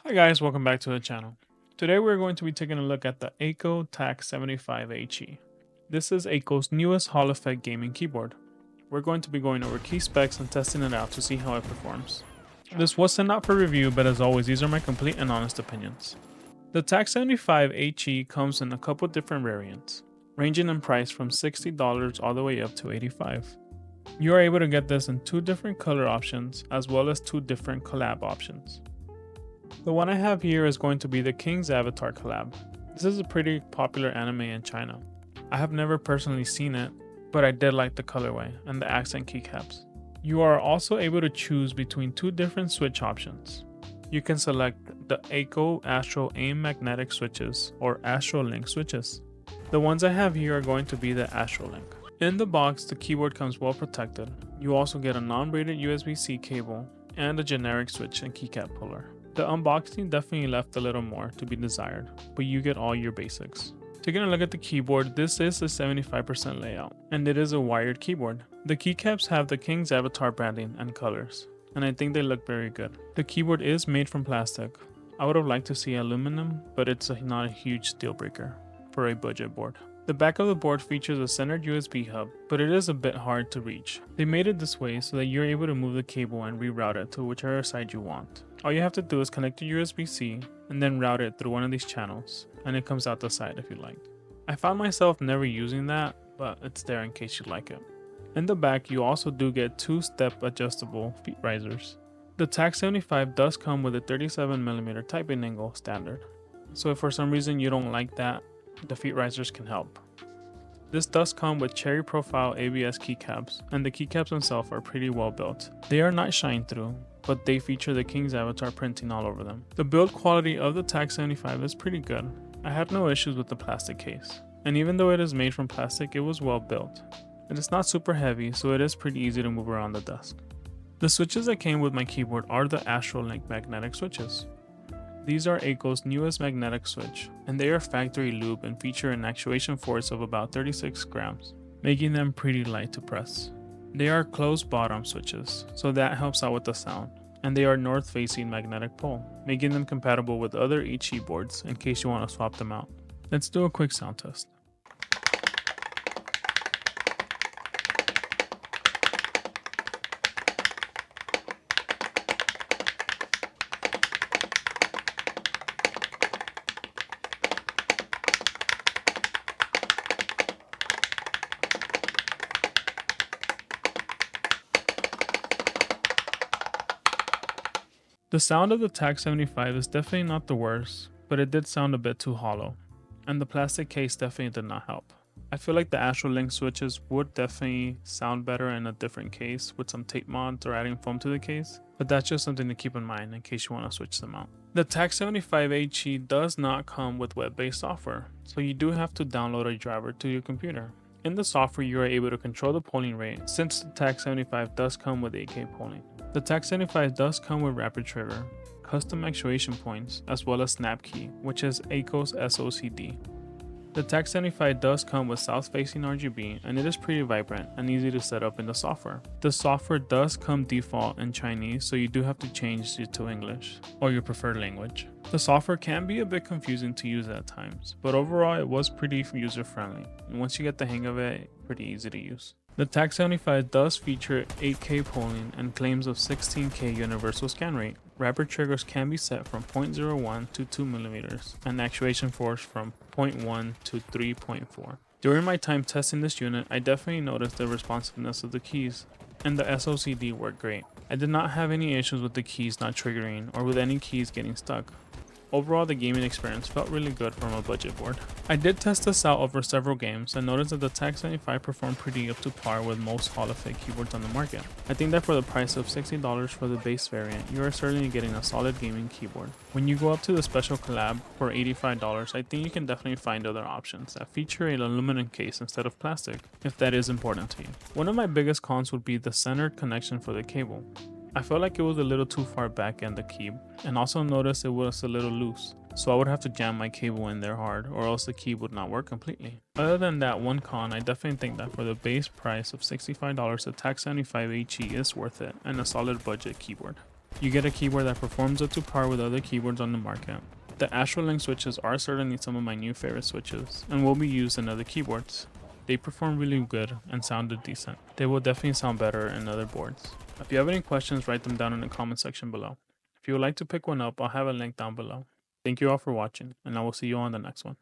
Hi guys, welcome back to the channel. Today we're going to be taking a look at the Akko TAC75 HE. This is Akko's newest Hall Effect gaming keyboard. We're going to be going over key specs and testing it out to see how it performs. This was sent out for review, but as always these are my complete and honest opinions. The TAC75 HE comes in a couple different variants, ranging in price from $60 all the way up to $85. You are able to get this in two different color options as well as two different collab options. The one I have here is going to be the King's Avatar collab. This is a pretty popular anime in China. I have never personally seen it, but I did like the colorway and the accent keycaps. You are also able to choose between two different switch options. You can select the Akko Astro AIM magnetic switches or Astro Link switches. The ones I have here are going to be the Astro Link. In the box, the keyboard comes well protected. You also get a non-braided USB-C cable and a generic switch and keycap puller. The unboxing definitely left a little more to be desired, but you get all your basics. Taking a look at the keyboard, this is a 75% layout, and it is a wired keyboard. The keycaps have the King's Avatar branding and colors, and I think they look very good. The keyboard is made from plastic. I would have liked to see aluminum, but it's not a huge deal breaker for a budget board. The back of the board features a centered USB hub, but it is a bit hard to reach. They made it this way so that you're able to move the cable and reroute it to whichever side you want. All you have to do is connect your USB-C and then route it through one of these channels, and it comes out the side if you like. I found myself never using that, but it's there in case you like it. In the back, you also do get two step adjustable feet risers. The TAC75 does come with a 37mm typing angle standard, so if for some reason you don't like that, the feet risers can help. This does come with cherry profile ABS keycaps, and the keycaps themselves are pretty well built. They are not shine through, but they feature the King's Avatar printing all over them. The build quality of the TAC75 is pretty good. I had no issues with the plastic case, and even though it is made from plastic, it was well built. It is not super heavy, so it is pretty easy to move around the desk. The switches that came with my keyboard are the Astro Link magnetic switches. These are Akko's newest magnetic switch, and they are factory lube and feature an actuation force of about 36 grams, making them pretty light to press. They are closed bottom switches, so that helps out with the sound, and they are north facing magnetic pole, making them compatible with other HE boards in case you want to swap them out. Let's do a quick sound test. The sound of the TAC75 is definitely not the worst, but it did sound a bit too hollow, and the plastic case definitely did not help. I feel like the Astro Link switches would definitely sound better in a different case with some tape mods or adding foam to the case, but that's just something to keep in mind in case you want to switch them out. The TAC75 HE does not come with web-based software, so you do have to download a driver to your computer. In the software, you are able to control the polling rate since the TAC75 does come with 8K polling. The TAC75 does come with rapid trigger, custom actuation points, as well as snap key, which is Akko's SOCD. The TAC75 does come with south-facing RGB, and it is pretty vibrant and easy to set up in the software. The software does come default in Chinese, so you do have to change it to English, or your preferred language. The software can be a bit confusing to use at times, but overall it was pretty user-friendly, and once you get the hang of it, pretty easy to use. The TAC75 does feature 8K polling and claims of 16K universal scan rate. Rapid triggers can be set from 0.01 to 2mm and actuation force from 0.1 to 3.4. During my time testing this unit, I definitely noticed the responsiveness of the keys, and the SOCD worked great. I did not have any issues with the keys not triggering or with any keys getting stuck. Overall, the gaming experience felt really good from a budget board. I did test this out over several games and noticed that the TAC75 performed pretty up to par with most Hall Effect keyboards on the market. I think that for the price of $60 for the base variant, you are certainly getting a solid gaming keyboard. When you go up to the special collab for $85, I think you can definitely find other options that feature an aluminum case instead of plastic, if that is important to you. One of my biggest cons would be the centered connection for the cable. I felt like it was a little too far back in the key, and also noticed it was a little loose, so I would have to jam my cable in there hard or else the key would not work completely. Other than that one con, I definitely think that for the base price of $65, the TAC75 HE is worth it and a solid budget keyboard. You get a keyboard that performs up to par with other keyboards on the market. The Astral Link switches are certainly some of my new favorite switches, and will be used in other keyboards. They perform really good and sounded decent. They will definitely sound better in other boards. If you have any questions, write them down in the comment section below. If you would like to pick one up, I'll have a link down below. Thank you all for watching, and I will see you on the next one.